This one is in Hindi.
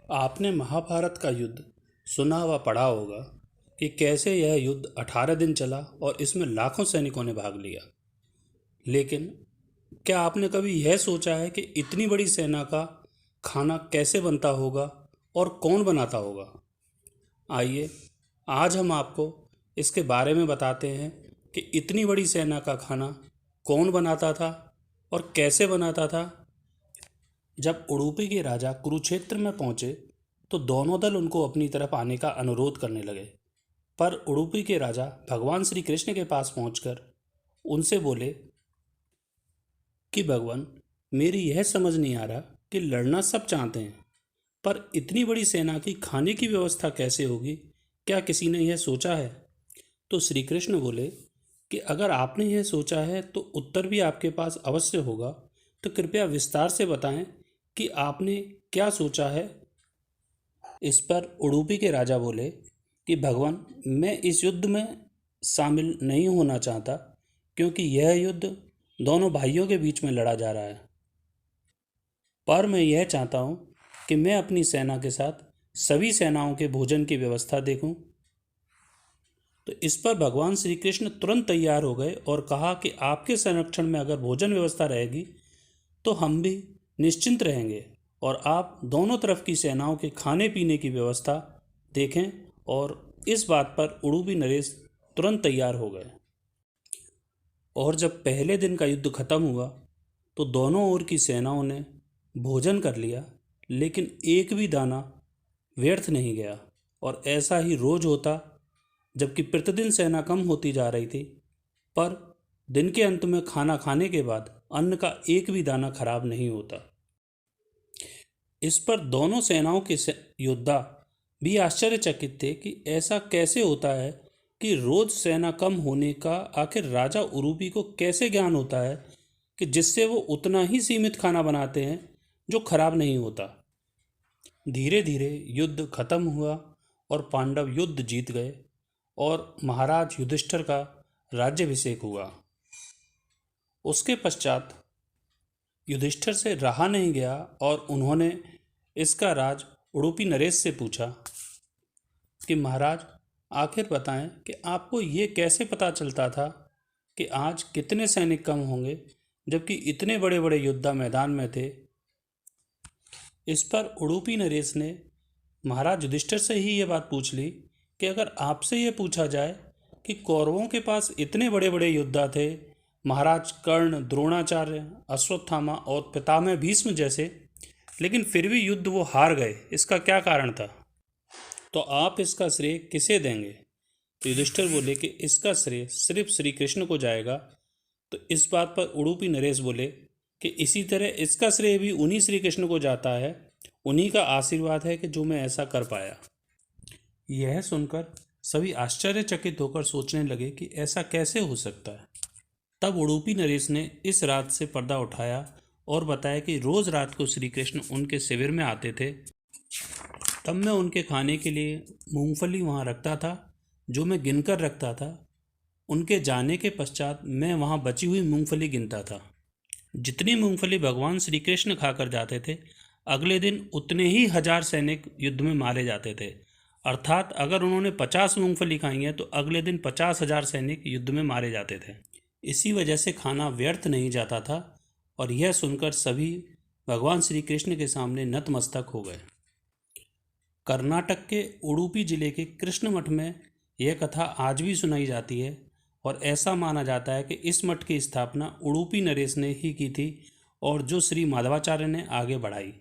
आपने महाभारत का युद्ध सुना व पढ़ा होगा कि कैसे यह युद्ध 18 दिन चला और इसमें लाखों सैनिकों ने भाग लिया। लेकिन क्या आपने कभी यह सोचा है कि इतनी बड़ी सेना का खाना कैसे बनता होगा और कौन बनाता होगा? आइए आज हम आपको इसके बारे में बताते हैं कि इतनी बड़ी सेना का खाना कौन बनाता था और कैसे बनाता था। जब उडुपी के राजा कुरुक्षेत्र में पहुंचे तो दोनों दल उनको अपनी तरफ आने का अनुरोध करने लगे, पर उडुपी के राजा भगवान श्री कृष्ण के पास पहुंचकर उनसे बोले कि भगवान, मेरी यह समझ नहीं आ रहा कि लड़ना सब चाहते हैं, पर इतनी बड़ी सेना की खाने की व्यवस्था कैसे होगी? क्या किसी ने यह सोचा है? तो श्री कृष्ण बोले कि अगर आपने यह सोचा है तो उत्तर भी आपके पास अवश्य होगा, तो कृपया विस्तार से बताएं कि आपने क्या सोचा है। इस पर उडुपी के राजा बोले कि भगवान, मैं इस युद्ध में शामिल नहीं होना चाहता, क्योंकि यह युद्ध दोनों भाइयों के बीच में लड़ा जा रहा है। पर मैं यह चाहता हूँ कि मैं अपनी सेना के साथ सभी सेनाओं के भोजन की व्यवस्था देखूं। तो इस पर भगवान श्री कृष्ण तुरंत तैयार हो गए और कहा कि आपके संरक्षण में अगर भोजन व्यवस्था रहेगी तो हम भी निश्चिंत रहेंगे, और आप दोनों तरफ की सेनाओं के खाने पीने की व्यवस्था देखें। और इस बात पर उडुपी नरेश तुरंत तैयार हो गए। और जब पहले दिन का युद्ध खत्म हुआ तो दोनों ओर की सेनाओं ने भोजन कर लिया, लेकिन एक भी दाना व्यर्थ नहीं गया। और ऐसा ही रोज होता, जबकि प्रतिदिन सेना कम होती जा रही थी, पर दिन के अंत में खाना खाने के बाद अन्न का एक भी दाना खराब नहीं होता। इस पर दोनों सेनाओं के योद्धा भी आश्चर्यचकित थे कि ऐसा कैसे होता है कि रोज सेना कम होने का आखिर राजा उडुपी को कैसे ज्ञान होता है कि जिससे वो उतना ही सीमित खाना बनाते हैं जो खराब नहीं होता। धीरे धीरे युद्ध खत्म हुआ और पांडव युद्ध जीत गए और महाराज युधिष्ठिर का राज्याभिषेक हुआ। उसके पश्चात युधिष्ठिर से रहा नहीं गया और उन्होंने इसका राज उडुपी नरेश से पूछा कि महाराज, आखिर बताएं कि आपको ये कैसे पता चलता था कि आज कितने सैनिक कम होंगे, जबकि इतने बड़े बड़े योद्धा मैदान में थे। इस पर उडुपी नरेश ने महाराज युधिष्ठिर से ही ये बात पूछ ली कि अगर आपसे ये पूछा जाए कि कौरवों के पास इतने बड़े बड़े योद्धा थे, महाराज कर्ण, द्रोणाचार्य, अश्वत्थामा और पितामह भीष्म जैसे, लेकिन फिर भी युद्ध वो हार गए, इसका क्या कारण था? तो आप इसका श्रेय किसे देंगे? तो युधिष्ठिर बोले कि इसका श्रेय सिर्फ श्री कृष्ण को जाएगा। तो इस बात पर उडुपी नरेश बोले कि इसी तरह इसका श्रेय भी उन्हीं श्री कृष्ण को जाता है, उन्हीं का आशीर्वाद है कि जो मैं ऐसा कर पाया। यह सुनकर सभी आश्चर्यचकित होकर सोचने लगे कि ऐसा कैसे हो सकता है। तब उडुपी नरेश ने इस रात से पर्दा उठाया और बताया कि रोज रात को श्री कृष्ण उनके शिविर में आते थे। तब मैं उनके खाने के लिए मूंगफली वहाँ रखता था, जो मैं गिनकर रखता था। उनके जाने के पश्चात मैं वहाँ बची हुई मूंगफली गिनता था। जितनी मूंगफली भगवान श्री कृष्ण खाकर जाते थे, अगले दिन उतने ही 1000 सैनिक युद्ध में मारे जाते थे। अर्थात अगर उन्होंने 50 मूंगफली खाई है तो अगले दिन 50,000 सैनिक युद्ध में मारे जाते थे। इसी वजह से खाना व्यर्थ नहीं जाता था। और यह सुनकर सभी भगवान श्री कृष्ण के सामने नतमस्तक हो गए। कर्नाटक के उडुपी जिले के कृष्ण मठ में यह कथा आज भी सुनाई जाती है, और ऐसा माना जाता है कि इस मठ की स्थापना उडुपी नरेश ने ही की थी, और जो श्री माधवाचार्य ने आगे बढ़ाई।